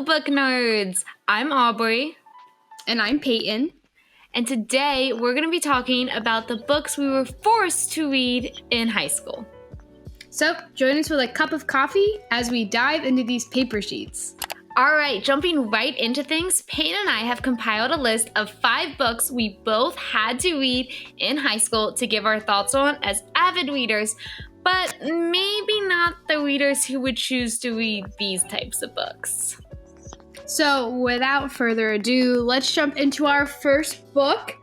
book nerds! I'm Aubrey. And I'm Peyton. And today we're going to be talking about the books we were forced to read in high school. So join us with a cup of coffee as we dive into these paper sheets. All right, jumping right into things, Peyton and I have compiled a list of 5 books we both had to read in high school to give our thoughts on as avid readers, but maybe not the readers who would choose to read these types of books. So without further ado, let's jump into our first book.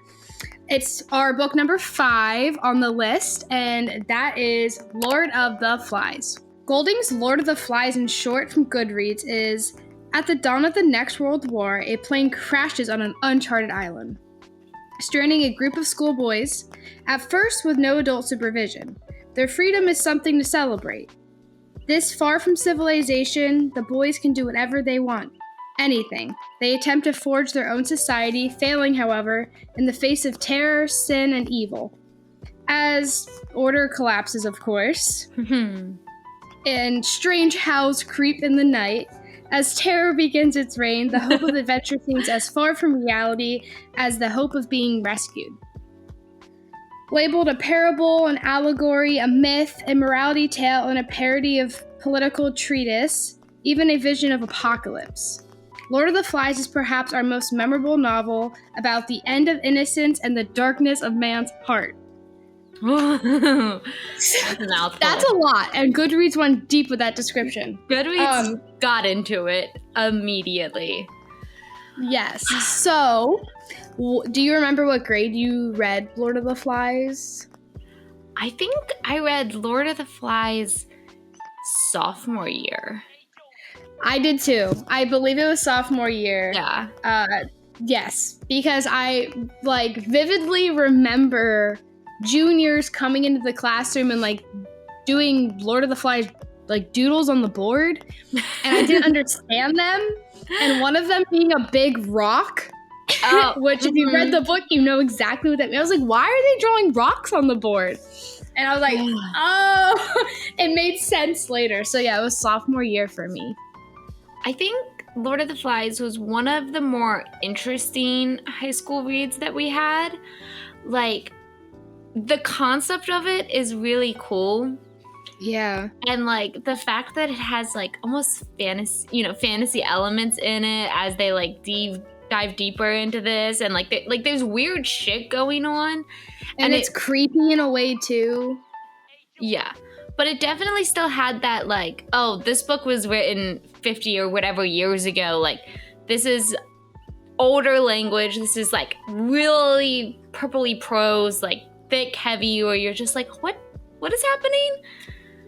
It's our book number 5 on the list, and that is Lord of the Flies. Golding's Lord of the Flies in short from Goodreads is, at the dawn of the next World War, a plane crashes on an uncharted island, stranding a group of schoolboys, at first with no adult supervision. Their freedom is something to celebrate. This far from civilization, the boys can do whatever they want. Anything. They attempt to forge their own society, failing, however, in the face of terror, sin, and evil. As order collapses, of course, and strange howls creep in the night, as terror begins its reign, the hope of adventure seems as far from reality as the hope of being rescued. Labeled a parable, an allegory, a myth, a morality tale, and a parody of political treatise, even a vision of apocalypse. Lord of the Flies is perhaps our most memorable novel about the end of innocence and the darkness of man's heart. That's a mouthful. That's a lot, and Goodreads went deep with that description. Goodreads got into it immediately. Yes. So, do you remember what grade you read Lord of the Flies? I think I read Lord of the Flies sophomore year. I did too. I believe it was sophomore year. Yeah. Yes, because I vividly remember juniors coming into the classroom and doing Lord of the Flies doodles on the board, and I didn't understand them. And one of them being a big rock, which if you read the book, you know exactly what that means. I was like, why are they drawing rocks on the board? And I was like, oh, it made sense later. So yeah, it was sophomore year for me. I think Lord of the Flies was one of the more interesting high school reads that we had. The concept of it is really cool. Yeah. And the fact that it has almost fantasy elements in it as they dive deeper into this, and there's weird shit going on. And it's creepy in a way too. Yeah. But it definitely still had that this book was written 50 or whatever years ago. This is older language. This is really purpley prose, thick, heavy, or you're just what is happening?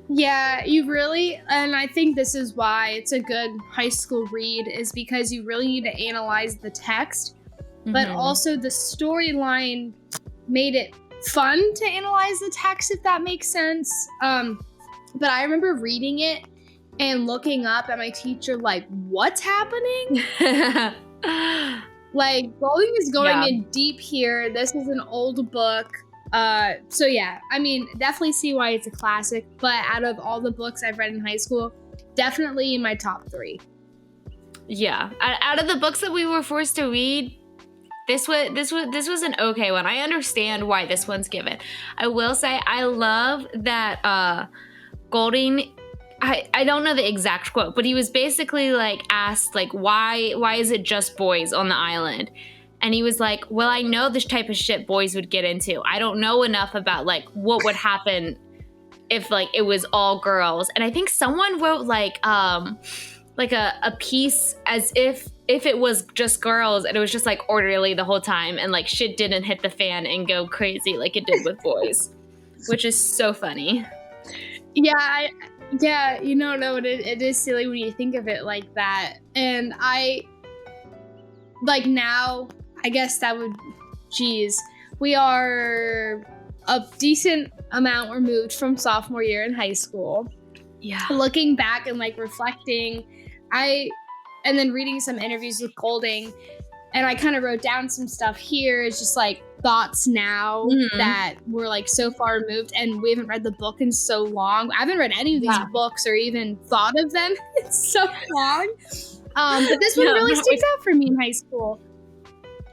Yeah, and I think this is why it's a good high school read, is because you really need to analyze the text, but also the storyline made it fun to analyze the text, if that makes sense. But I remember reading it and looking up at my teacher what's happening? Golding is going in deep here. This is an old book. So yeah, I mean, definitely see why it's a classic, but out of all the books I've read in high school, definitely in my top 3. Yeah, out of the books that we were forced to read, this was an okay one. I understand why this one's given. I will say I love that Golding, I don't know the exact quote, but he was basically asked why is it just boys on the island? And he was like, well, I know this type of shit boys would get into. I don't know enough about what would happen if it was all girls. And I think someone wrote a piece as if it was just girls and it was just orderly the whole time and shit didn't hit the fan and go crazy like it did with boys, which is so funny. Yeah, it is silly when you think of it like that. And now, I guess that would, we are a decent amount removed from sophomore year in high school. Yeah. Looking back and reflecting, and then reading some interviews with Golding, and I kind of wrote down some stuff here. It's just thoughts now that we're so far removed, and we haven't read the book in so long. I haven't read any of these books or even thought of them in so long. But this one really sticks out for me in high school.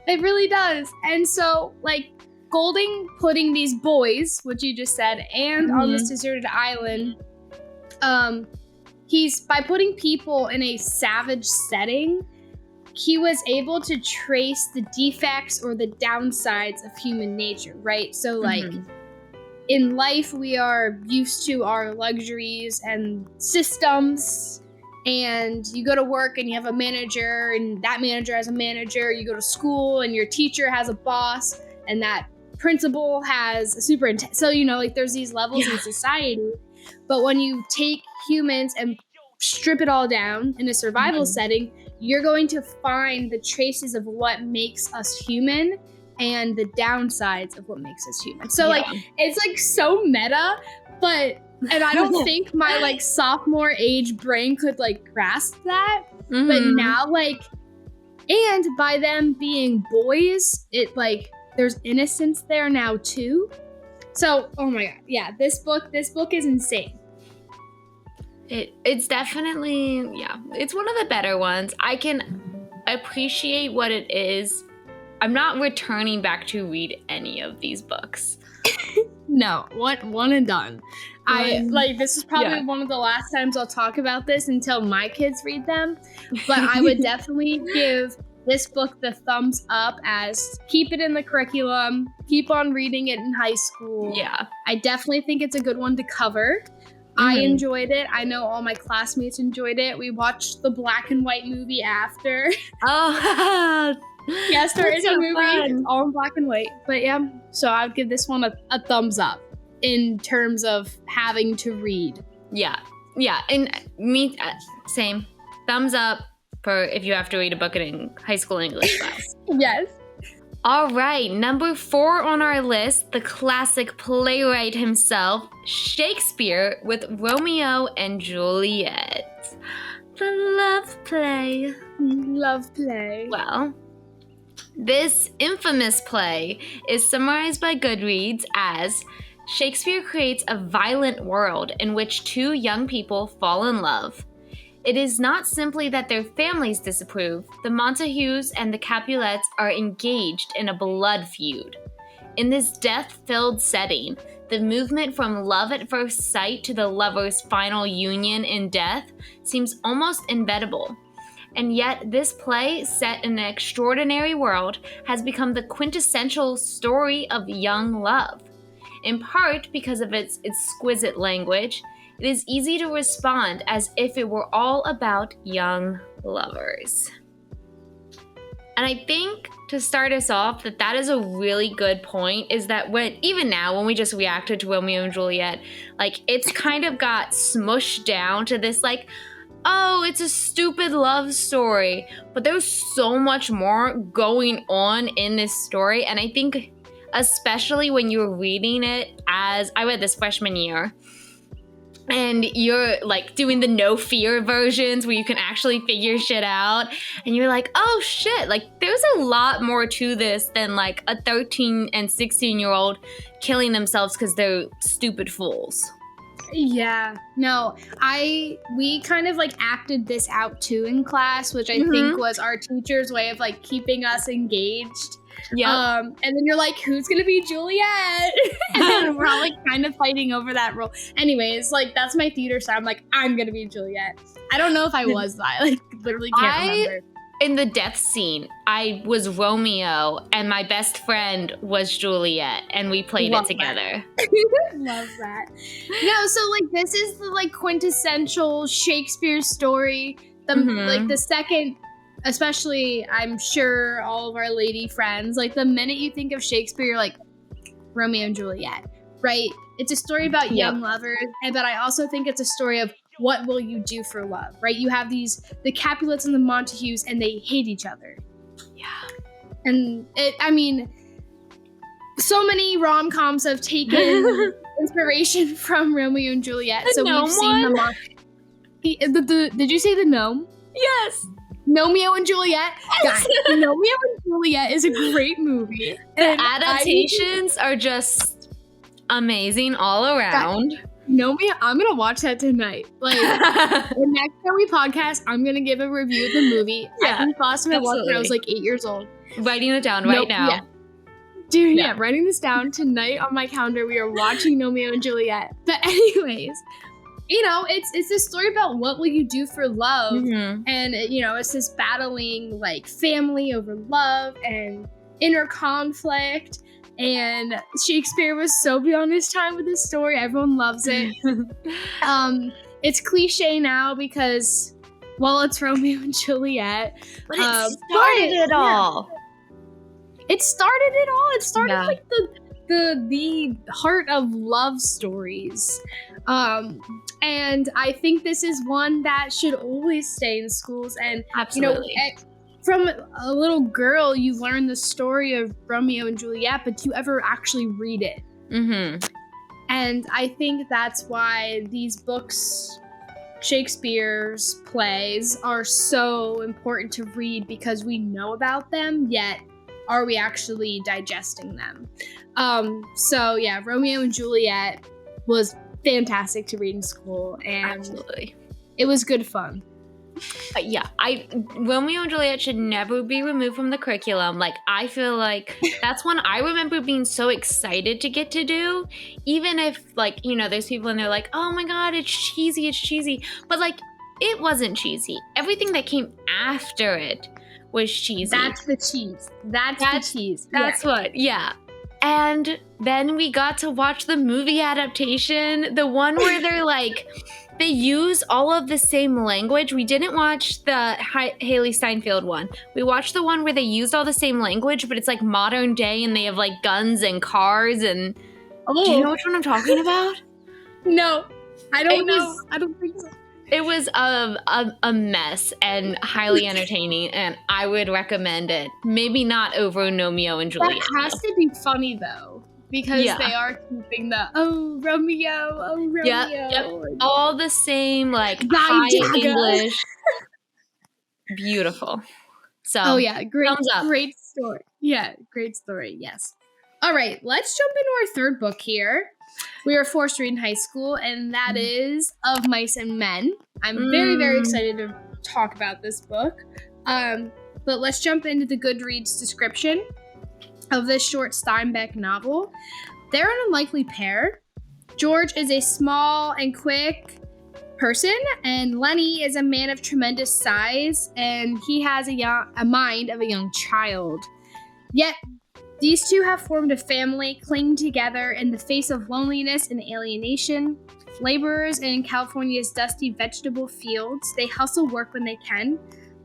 It really does. And so, like, Golding putting these boys, which you just said, and on this deserted island, he's, by putting people in a savage setting, he was able to trace the defects or the downsides of human nature, right? So, like, in life, we are used to our luxuries and systems, and you go to work and you have a manager, and that manager has a manager. You go to school and your teacher has a boss, and that principal has a superintendent. So, you know, like, there's these levels in society. But when you take humans and strip it all down in a survival setting, you're going to find the traces of what makes us human and the downsides of what makes us human. So, like, it's, like, so meta, but, and I don't think my, like, sophomore age brain could, like, grasp that. But now, like, and by them being boys, it, like, there's innocence there now, too. So, oh my god, yeah, this book is insane. It's definitely, it's one of the better ones. I can appreciate what it is. I'm not returning back to read any of these books. No, one and done. This is probably one of the last times I'll talk about this until my kids read them. But I would definitely give this book the thumbs up as keep it in the curriculum, keep on reading it in high school. Yeah. I definitely think it's a good one to cover. I enjoyed it. I know all my classmates enjoyed it. We watched the black and white movie after. Oh, yes, there is a movie. It's all in black and white. But yeah, so I would give this one a thumbs up in terms of having to read. Yeah. And me, same. Thumbs up for if you have to read a book in high school English class. Yes. All right, number 4 on our list, the classic playwright himself, Shakespeare with Romeo and Juliet. The love play. Love play. Well, this infamous play is summarized by Goodreads as Shakespeare creates a violent world in which 2 young people fall in love. It is not simply that their families disapprove. The Montagues and the Capulets are engaged in a blood feud. In this death-filled setting, the movement from love at first sight to the lovers' final union in death seems almost inevitable. And yet, this play, set in an extraordinary world, has become the quintessential story of young love. In part because of its exquisite language, it is easy to respond as if it were all about young lovers. And I think to start us off that is a really good point, is that even now when we just reacted to Romeo and Juliet, like, it's kind of got smushed down to this, like, oh, it's a stupid love story. But there's so much more going on in this story. And I think especially when you're reading it, as I read this freshman year, and you're, like, doing the no fear versions where you can actually figure shit out, and you're like, oh shit, like, there's a lot more to this than, like, a 13 and 16-year-old killing themselves because they're stupid fools. Yeah, no, we kind of, like, acted this out too in class, which I think was our teacher's way of, like, keeping us engaged. Yeah. And then you're like, who's gonna be Juliet? And then we're all, like, kind of fighting over that role. Anyways, like, that's my theater side. I'm like, I'm gonna be Juliet. I don't know if I was that. I, like, literally can't remember. In the death scene, I was Romeo, and my best friend was Juliet, and we played it together. Love that. No, so, like, this is the, like, quintessential Shakespeare story. Like, the second, especially, I'm sure all of our lady friends, like, the minute you think of Shakespeare, you're like, Romeo and Juliet, right? It's a story about young lovers, but I also think it's a story of what will you do for love, right? You have the Capulets and the Montagues, and they hate each other. Yeah. And so many rom-coms have taken inspiration from Romeo and Juliet. So we've seen the did you say the gnome? Yes. Romeo and Juliet. Guys, Romeo and Juliet is a great movie. The adaptations are just amazing all around. No, man, I'm gonna watch that tonight. Like, the next time we podcast, I'm gonna give a review of the movie. Yeah, I think the last time I watched it, I was absolutely. like 8 years old. Writing it down right now. Yeah. Dude, Yeah. yeah, writing this down tonight on my calendar. We are watching Romeo and Juliet. But anyways, you know, it's this story about what will you do for love, Mhm. and you know, it's this battling like family over love and inner conflict. And Shakespeare was so beyond his time with this story. Everyone loves it. It's cliche now because, well, it's Romeo and Juliet. But it started but, it all. It started it all. It started Yeah. like the heart of love stories. And I think this is one that should always stay in schools. And Absolutely. you know, from a little girl, you learn the story of Romeo and Juliet, but do you ever actually read it? Mm-hmm. And I think that's why these books, Shakespeare's plays, are so important to read, because we know about them, yet are we actually digesting them? So yeah, Romeo and Juliet was fantastic to read in school, and Absolutely. it was good fun. Yeah, Romeo and Juliet should never be removed from the curriculum. Like, I feel like that's one I remember being so excited to get to do, even if, like, you know, there's people and they're like, oh my god, it's cheesy, but like, it wasn't cheesy. Everything that came after it was cheesy. That's the cheese. That's the cheese. That's what, yeah. And then we got to watch the movie adaptation, the one where they're like, they use all of the same language. We didn't watch the Haley Steinfeld one. We watched the one where they used all the same language, but it's like modern day and they have like guns and cars and... Oh. Do you know which one I'm talking about? No, I don't know. I don't think so. It was a mess and highly entertaining, and I would recommend it. Maybe not over Romeo and Juliet. That has to be funny though, because they are keeping the Romeo. Yep. All the same, like, High English. Beautiful. So, great, thumbs up. Great story. Yeah, great story. Yes. All right, let's jump into our third book here. We were forced to read in high school, and that is Of Mice and Men. I'm very, very excited to talk about this book. But let's jump into the Goodreads description of this short Steinbeck novel. They're an unlikely pair. George is a small and quick person, and Lenny is a man of tremendous size, and he has a mind of a young child. Yet, these two have formed a family, clinging together in the face of loneliness and alienation. Laborers in California's dusty vegetable fields, they hustle work when they can,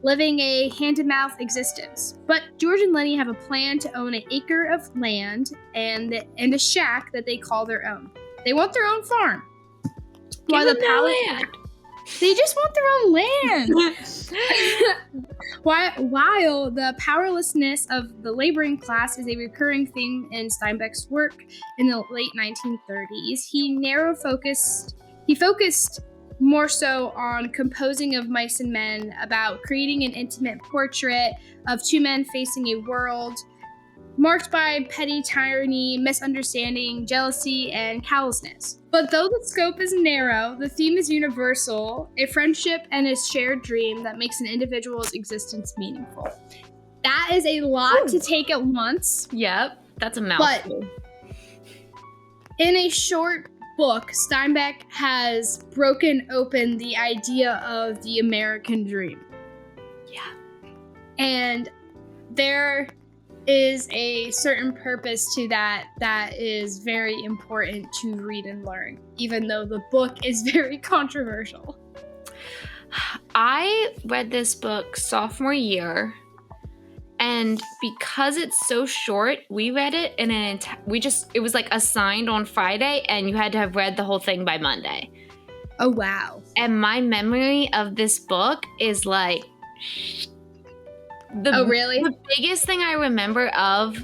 living a hand-to-mouth existence. But George and Lenny have a plan to own an acre of land and a shack that they call their own. They want their own farm. Give them their land. They just want their own land. While the powerlessness of the laboring class is a recurring theme in Steinbeck's work in the late 1930s, he focused more so on composing Of Mice and Men, about creating an intimate portrait of two men facing a world marked by petty tyranny, misunderstanding, jealousy, and callousness. But though the scope is narrow, the theme is universal, a friendship and a shared dream that makes an individual's existence meaningful. That is a lot to take at once. Yep, that's a mouthful. But in a short book, Steinbeck has broken open the idea of the American dream. Yeah. And there is a certain purpose to that is very important to read and learn, even though the book is very controversial. I read this book sophomore year, and because it's so short, we read it in it was like assigned on Friday, and you had to have read the whole thing by Monday. Oh wow. And my memory of this book is like oh really? The biggest thing I remember of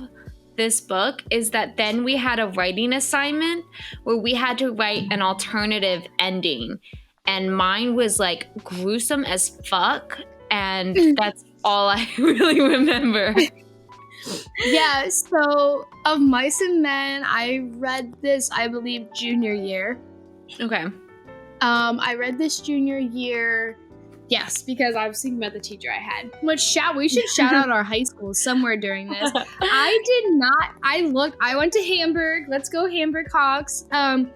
this book is that then we had a writing assignment where we had to write an alternative ending, and mine was like gruesome as fuck, and that's all I really remember. Yeah, so Of Mice and Men, I read this, I believe, junior year. Okay. I read this junior year. Yes, because I was thinking about the teacher I had. We should shout out our high school somewhere during this. I did not. I went to Hamburg. Let's go Hamburg Hawks. I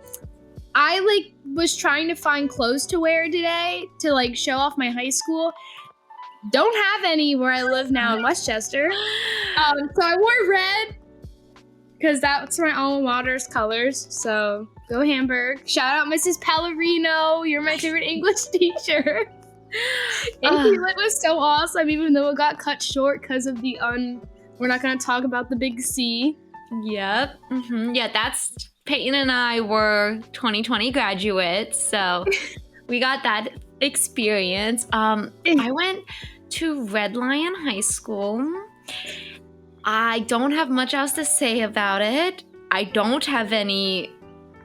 was trying to find clothes to wear today to show off my high school. Don't have any where I live now in Westchester. So I wore red because that's my alma mater's colors. So go Hamburg. Shout out Mrs. Pallarino. You're my favorite English teacher. And it was so awesome, even though it got cut short because of we're not going to talk about the big C. Yep. Mm-hmm. Yeah, that's Peyton and I were 2020 graduates, so we got that experience. I went to Red Lion High School. I don't have much else to say about it. I don't have any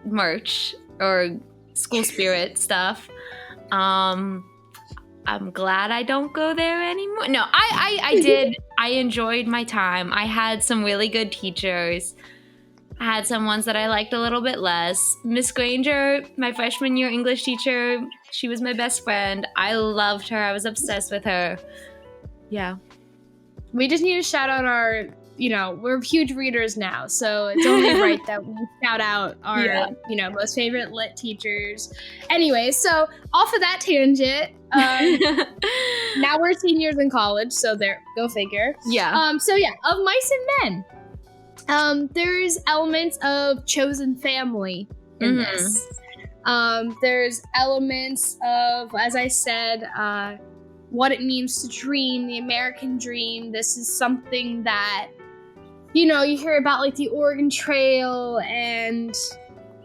merch or school spirit stuff. I'm glad I don't go there anymore. No, I did. I enjoyed my time. I had some really good teachers. I had some ones that I liked a little bit less. Miss Granger, my freshman year English teacher, she was my best friend. I loved her. I was obsessed with her. Yeah. We just need to shout out we're huge readers now, so it's only right that we shout out our, most favorite lit teachers. Anyway, so off of that tangent, now we're seniors in college, so there, go figure. Yeah. Of Mice and Men, there's elements of chosen family in this. There's elements of, as I said, what it means to dream, the American dream. This is something that, you hear about the Oregon Trail and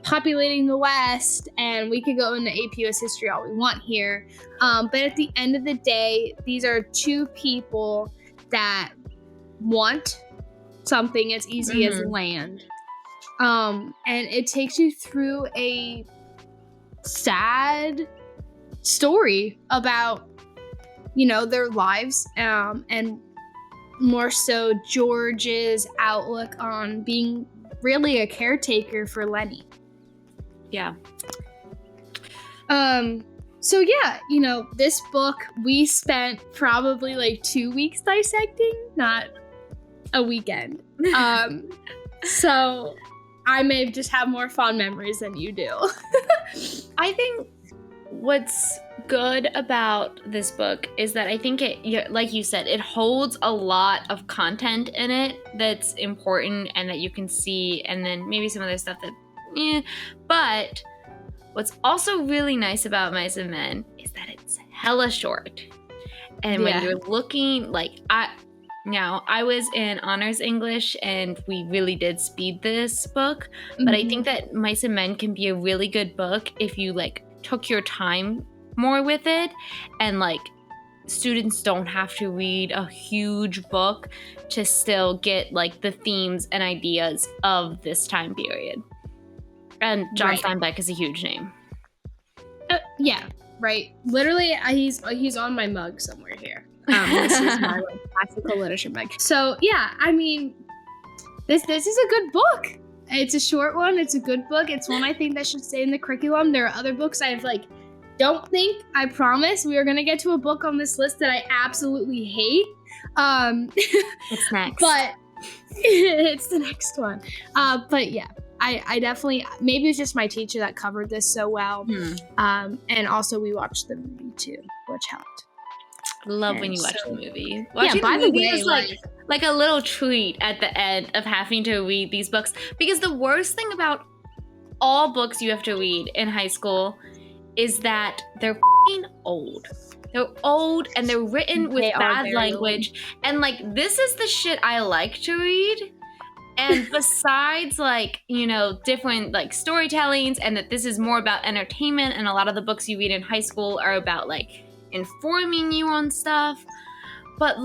populating the West, and we could go into AP US history all we want here. But at the end of the day, these are two people that want something as easy as land. And it takes you through a sad story about, their lives, and more so George's outlook on being really a caretaker for Lenny. Yeah. This book we spent probably 2 weeks dissecting, not a weekend. So I may just have more fond memories than you do. I think what's good about this book is that I think it, like you said, it holds a lot of content in it that's important and that you can see, and then maybe some other stuff that, But what's also really nice about Mice and Men is that it's hella short. And when you're looking, I was in honors English and we really did speed this book, but I think that Mice and Men can be a really good book if you took your time more with it, and students don't have to read a huge book to still get the themes and ideas of this time period. And John Steinbeck is a huge name. Yeah, right. Literally, he's on my mug somewhere here. This is my classical literature mug. So yeah, I mean, this is a good book. It's a short one. It's a good book. It's one I think that should stay in the curriculum. There are other books I've I promise we are gonna get to a book on this list that I absolutely hate. It's next. But it's the next one. But yeah, I definitely, maybe it's just my teacher that covered this so well. And also we watched the movie too, which helped. Love when you watch the movie. Watching by the way, is like a little treat at the end of having to read these books, because the worst thing about all books you have to read in high school is that they're f***ing old. They're old and they're written with bad language. Old. And this is the shit I like to read. And besides different storytellings, and that this is more about entertainment, and a lot of the books you read in high school are about informing you on stuff. But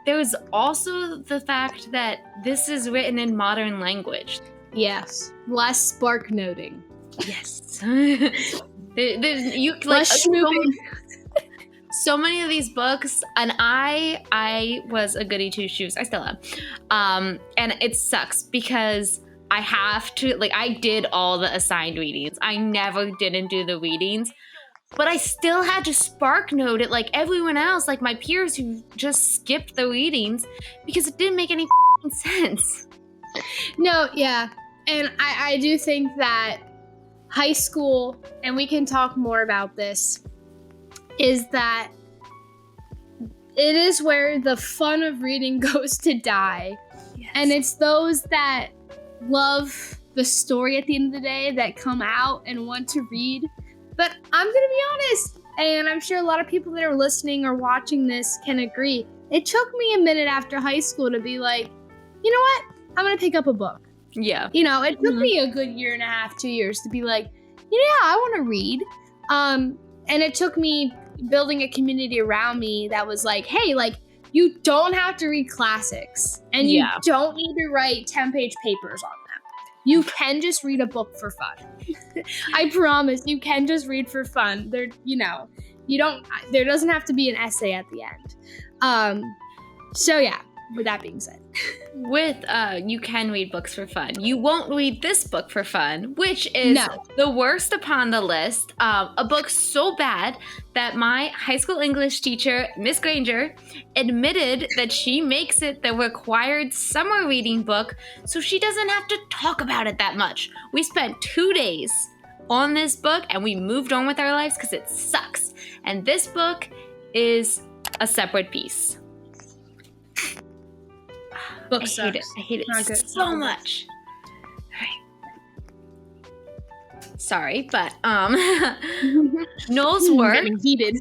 there's also the fact that this is written in modern language. Yes. Less spark noting. Yes. So many of these books, and I was a goody two shoes. I still am. And it sucks because I have to, like, I did all the assigned readings. I never didn't do the readings, but I still had to spark note it like everyone else, like my peers who just skipped the readings because it didn't make any sense. No, yeah. And I do think that high school, and we can talk more about this, is that it is where the fun of reading goes to die. Yes. And it's those that love the story at the end of the day that come out and want to read. But I'm going to be honest, and I'm sure a lot of people that are listening or watching this can agree, it took me a minute after high school to be like, you know what? I'm going to pick up a book. Yeah. You know, it took me a good 1.5 years, 2 years to be like, yeah, I want to read. And it took me building a community around me that was like, hey, like, you don't have to read classics and you don't need to write 10-page papers on them. You can just read a book for fun. I promise you can just read for fun. There doesn't have to be an essay at the end. So yeah, with that being said. You can read books for fun. You won't read this book for fun, which is the worst upon the list. A book so bad that my high school English teacher, Miss Granger, admitted that she makes it the required summer reading book so she doesn't have to talk about it that much. We spent 2 days on this book and we moved on with our lives because it sucks. And this book is a separate piece. Book I hate it so much. Right. Sorry, but Noel's work. Getting heated.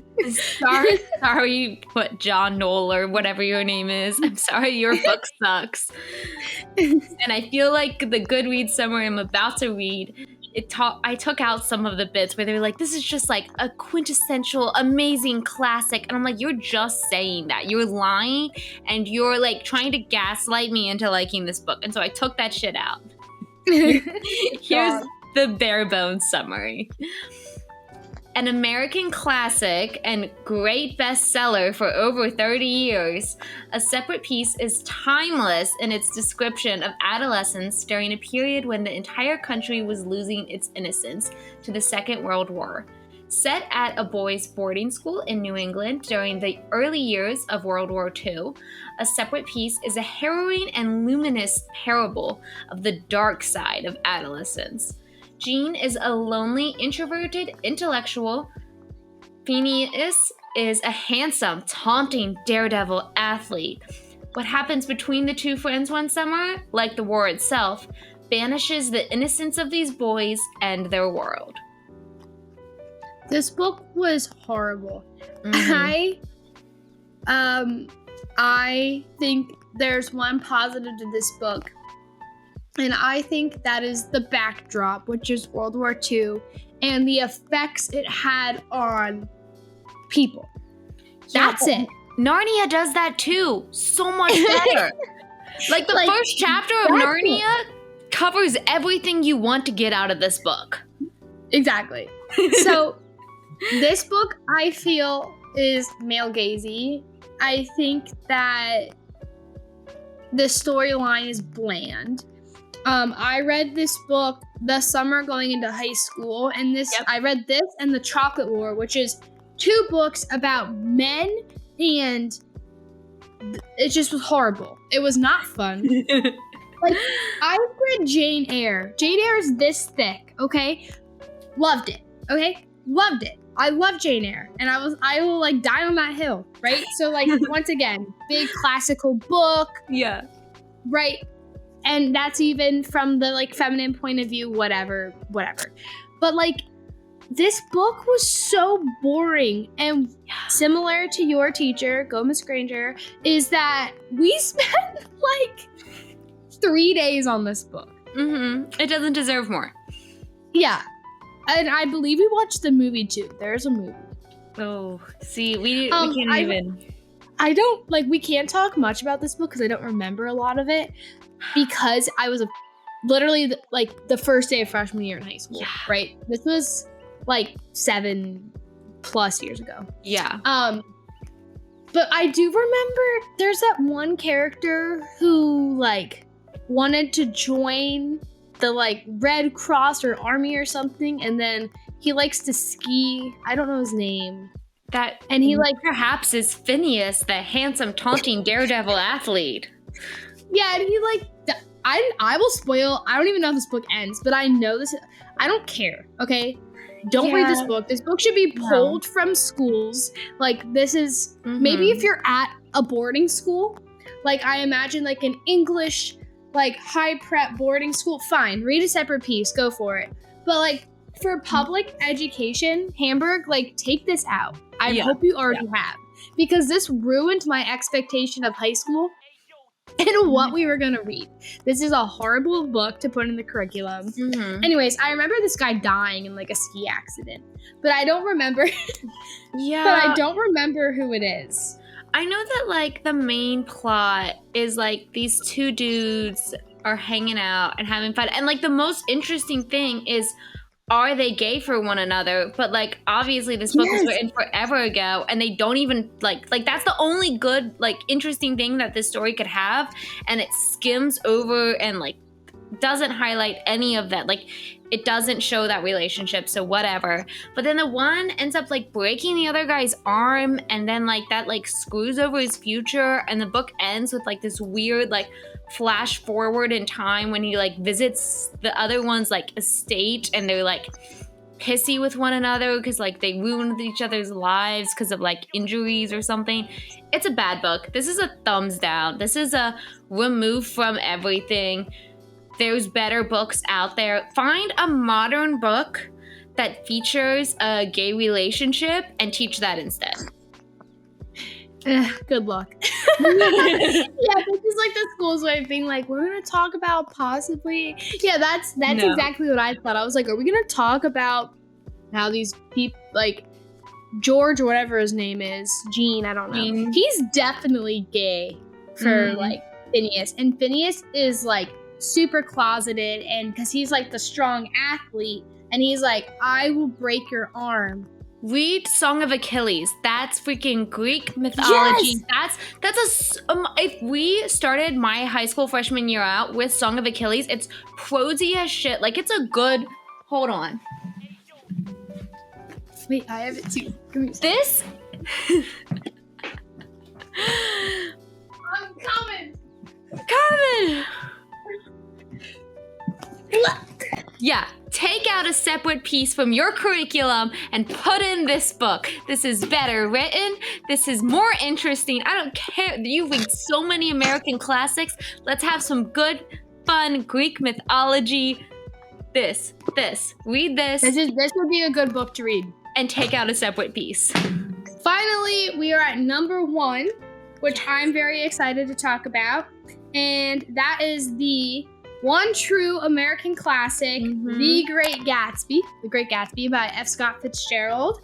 Sorry, what John Noel or whatever your name is. I'm sorry, your book sucks. And I feel like the Goodreads summary I'm about to read, I took out some of the bits where they were like, this is just like a quintessential, amazing classic. And I'm like, you're just saying that. You're lying and you're like trying to gaslight me into liking this book. And so I took that shit out. Here's the bare bones summary. An American classic and great bestseller for over 30 years, A Separate Piece is timeless in its description of adolescence during a period when the entire country was losing its innocence to the Second World War. Set at a boys' boarding school in New England during the early years of World War II, A Separate Piece is a harrowing and luminous parable of the dark side of adolescence. Jean is a lonely, introverted intellectual. Phineas is a handsome, taunting daredevil athlete. What happens between the two friends one summer, like the war itself, banishes the innocence of these boys and their world. This book was horrible. Mm-hmm. I think there's one positive to this book. And I think that is the backdrop, which is World War II, and the effects it had on people. That's it. Narnia does that too. So much better. Like the first chapter of Narnia covers everything you want to get out of this book. Exactly. So this book, I feel, is male-gazy. I think that the storyline is bland. I read this book the summer going into high school, and I read this and The Chocolate War, which is 2 books about men, and it just was horrible. It was not fun. Like, I read Jane Eyre. Jane Eyre is this thick, okay? Loved it, okay? Loved it. I love Jane Eyre, and I will like die on that hill, right? So like once again, big classical book. Yeah. Right. And that's even from the like feminine point of view, whatever. But like this book was so boring, and similar to your teacher, go Miss Granger, is that we spent like 3 days on this book. Mm-hmm. It doesn't deserve more. Yeah. And I believe we watched the movie too. There's a movie. Oh, see, we can't even. I don't, like, we can't talk much about this book because I don't remember a lot of it, because I was literally the first day of freshman year in high school, right? This was like 7+ years ago. Yeah. But I do remember there's that one character who like wanted to join the like Red Cross or Army or something, and then he likes to ski. I don't know his name. And he like perhaps is Phineas, the handsome, taunting daredevil athlete. Yeah, and he like I will spoil. I don't even know if this book ends, but I know this. I don't care. Okay, don't read this book. This book should be pulled from schools. Like this is maybe if you're at a boarding school, like I imagine like an English like high prep boarding school. Fine, read a separate piece. Go for it. But like for public education, Hamburg, like take this out. I hope you already have, because this ruined my expectation of high school and what we were gonna read. This is a horrible book to put in the curriculum. Anyways, I remember this guy dying in like a ski accident, but I don't remember. But I don't remember who it is. I know that like the main plot is like these two dudes are hanging out and having fun, and like the most interesting thing is, are they gay for one another? But like obviously this book was written forever ago, and they don't even like that's the only good like interesting thing that this story could have, and it skims over and like doesn't highlight any of that. Like it doesn't show that relationship, so whatever. But then the one ends up like breaking the other guy's arm, and then like that like screws over his future, and the book ends with like this weird like flash forward in time when he like visits the other one's like estate, and they're like pissy with one another because like they ruined each other's lives because of like injuries or something. It's a bad book. This is a thumbs down. This is a remove from everything. There's better books out there. Find a modern book that features a gay relationship and teach that instead. Good luck. Yeah, this is like the school's way of being like, we're gonna talk about possibly. Yeah, that's exactly what I thought. I was like, are we gonna talk about how these people like George or whatever his name is, Gene, I don't know. He's definitely gay for like Phineas, and Phineas is like super closeted, and because he's like the strong athlete, and he's like, I will break your arm. Read Song of Achilles. That's freaking Greek mythology. Yes! That's if we started my high school freshman year out with Song of Achilles, it's prosy as shit. Like it's a good. Hold on. Wait, I have it too. This. I'm coming. Yeah, take out a separate piece from your curriculum and put in this book. This is better written. This is more interesting. I don't care. You read so many American classics. Let's have some good, fun Greek mythology. Read this. This would be a good book to read. And take out a separate piece. Finally, we are at number 1, which I'm very excited to talk about. And that is the one true American classic, The Great Gatsby by F. Scott Fitzgerald.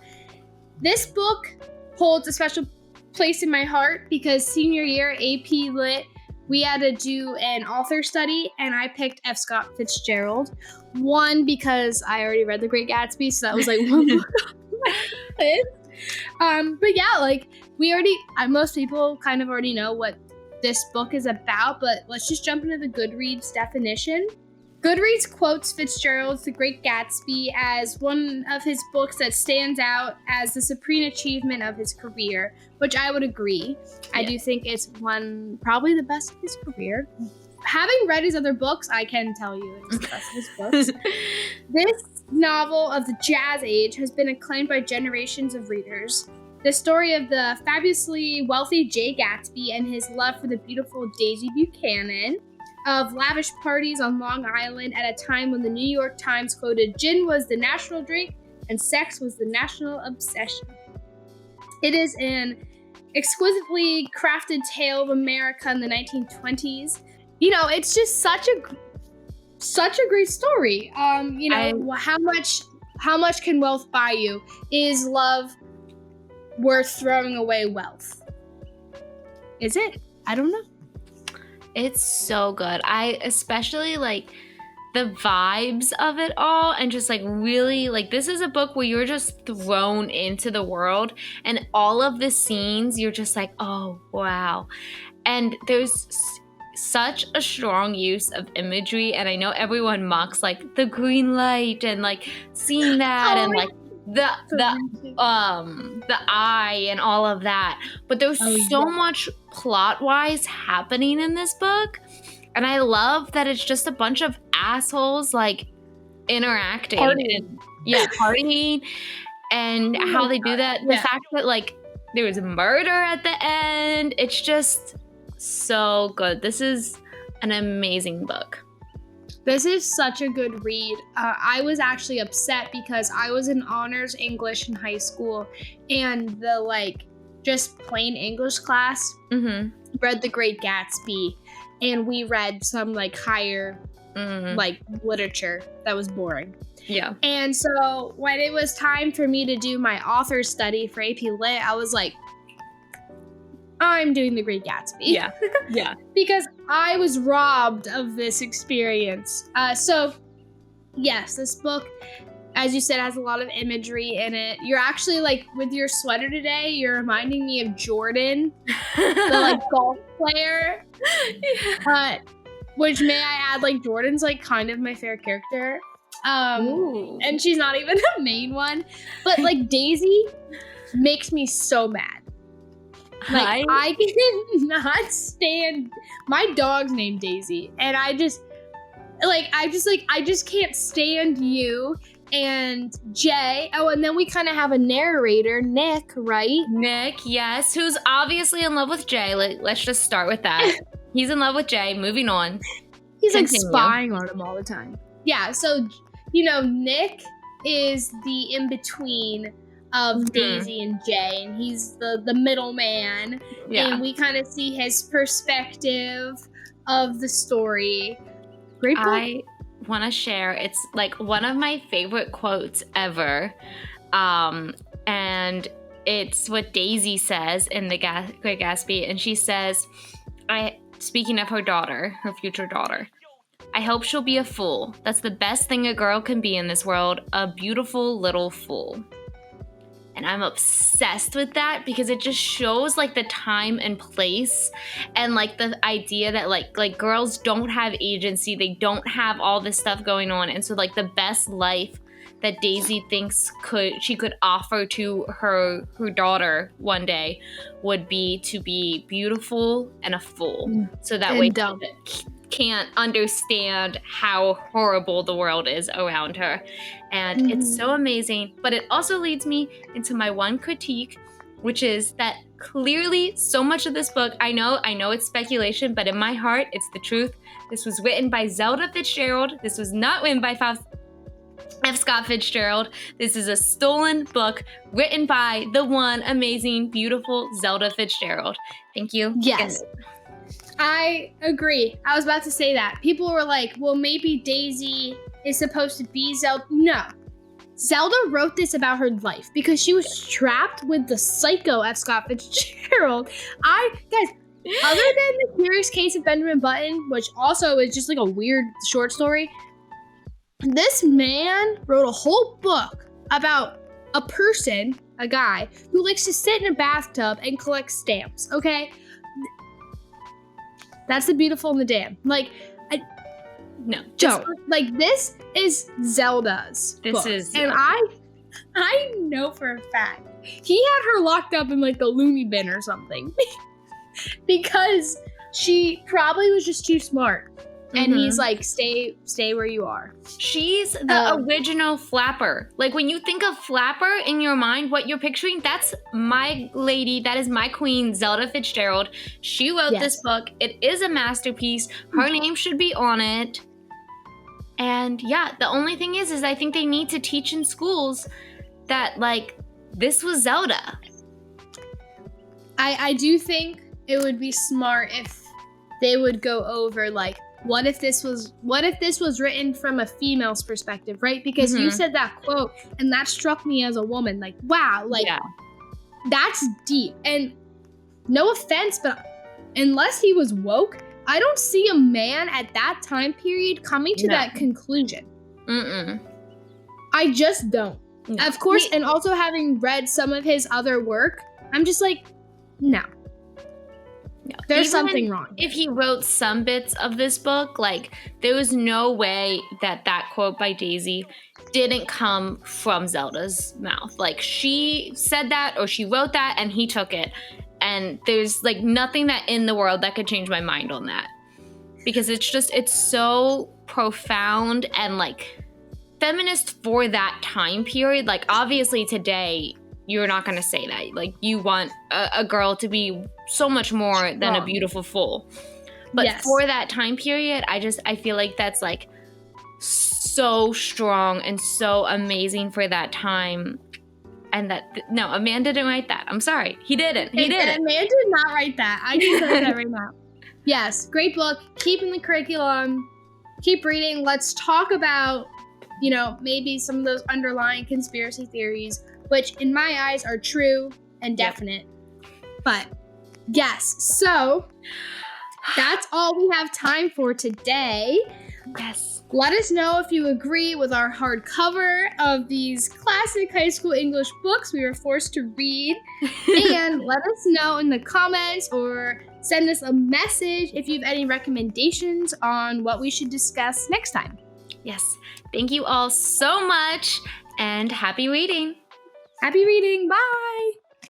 This book holds a special place in my heart because senior year AP Lit, we had to do an author study, and I picked F. Scott Fitzgerald. One, because I already read The Great Gatsby, so that was like one book. But yeah, like most people kind of already know what this book is about, but let's just jump into the Goodreads definition. Goodreads quotes Fitzgerald's The Great Gatsby as one of his books that stands out as the supreme achievement of his career, which I would agree. Yeah. I do think it's probably the best of his career. Having read his other books, I can tell you it's the best of his books. This novel of the Jazz Age has been acclaimed by generations of readers. The story of the fabulously wealthy Jay Gatsby and his love for the beautiful Daisy Buchanan, of lavish parties on Long Island at a time when the New York Times quoted gin was the national drink and sex was the national obsession. It is an exquisitely crafted tale of America in the 1920s. You know, it's just such a great story. How much can wealth buy you? Is love worth throwing away wealth? Is it? I don't know. It's so good. I especially like the vibes of it all, and just like really like this is a book where you're just thrown into the world, and all of the scenes you're just like, oh wow. And such a strong use of imagery, and I know everyone mocks like the green light and like seeing that and like the eye and all of that, but there's so much plot wise happening in this book, and I love that it's just a bunch of assholes like interacting partying and how they do that. The fact that like there was murder at the end, it's just so good. This is an amazing book. This is such a good read. I was actually upset because I was in honors English in high school, and the like just plain English class read The Great Gatsby, and we read some like higher like literature that was boring. Yeah. And so when it was time for me to do my author study for AP Lit, I was like, I'm doing The Great Gatsby. Yeah. Yeah. Because I was robbed of this experience. So, yes, this book, as you said, has a lot of imagery in it. You're actually, like, with your sweater today, you're reminding me of Jordan, the, like, golf player. Which, may I add, like, Jordan's, like, kind of my favorite character. And she's not even the main one. But, like, Daisy makes me so mad. Like, I cannot stand, my dog's named Daisy, and I just can't stand you and Jay. Oh, and then we kind of have a narrator, Nick, right? Nick, yes, who's obviously in love with Jay. Let's just start with that. He's in love with Jay. Moving on. He's like spying on him all the time. Yeah, so, you know, Nick is the in-between of Daisy and Jay, and he's the middleman. Yeah. And we kind of see his perspective of the story. Great book. I want to share, it's like one of my favorite quotes ever. And it's what Daisy says in The Great Gatsby, and she says, speaking of her daughter, her future daughter, I hope she'll be a fool. That's the best thing a girl can be in this world, a beautiful little fool. And I'm obsessed with that because it just shows like the time and place and like the idea that like girls don't have agency. They don't have all this stuff going on. And so like the best life that Daisy thinks she could offer to her she one day would be to be beautiful and a fool. So that way she can't understand how horrible the world is around her. And it's so amazing. But it also leads me into my one critique, which is that clearly so much of this book, I know it's speculation, but in my heart, it's the truth. This was written by Zelda Fitzgerald. This was not written by F. Scott Fitzgerald. This is a stolen book written by the one amazing, beautiful Zelda Fitzgerald. Thank you. Yes. I agree. I was about to say that. People were like, well, maybe Daisy is supposed to be Zelda. No. Zelda wrote this about her life because she was trapped with the psycho F. Scott Fitzgerald. Guys, other than The Curious Case of Benjamin Button, which also is just like a weird short story, this man wrote a whole book about a person, a guy, who likes to sit in a bathtub and collect stamps, okay? That's The Beautiful and the Damned. Like, this is Zelda's book. And I know for a fact he had her locked up in like the loony bin or something because she probably was just too smart. And he's like, stay where you are. She's the original Flapper. Like, when you think of Flapper in your mind, what you're picturing, that's my lady, that is my queen, Zelda Fitzgerald. She wrote this book. It is a masterpiece. Her name should be on it. And yeah, the only thing is I think they need to teach in schools that, like, this was Zelda. I do think it would be smart if they would go over, like, what if this was written from a female's perspective, right? Because you said that quote, and that struck me as a woman. Like, wow, like, that's deep. And no offense, but unless he was woke, I don't see a man at that time period coming to that conclusion. I just don't. No. Of course, and also having read some of his other work, I'm just like, no. No. There's Even something wrong. If he wrote some bits of this book, like, there was no way that quote by Daisy didn't come from Zelda's mouth. Like, she said that or she wrote that and he took it. And there's, like, nothing that in the world that could change my mind on that. Because it's so profound and, like, feminist for that time period. Like, obviously today you're not going to say that. Like, you want a girl to be so much more than a beautiful fool. But for that time period, I feel like that's, like, so strong and so amazing for that time. And no, a man didn't write that. I'm sorry. He didn't. He didn't. A man did not write that. I can tell you that right now. Yes, great book. Keep in the curriculum. Keep reading. Let's talk about, maybe some of those underlying conspiracy theories, which in my eyes are true and definite. But yes, so that's all we have time for today. Yes. Let us know if you agree with our hardcover of these classic high school English books we were forced to read. And let us know in the comments or send us a message if you have any recommendations on what we should discuss next time. Yes. Thank you all so much and happy reading. Happy reading. Bye.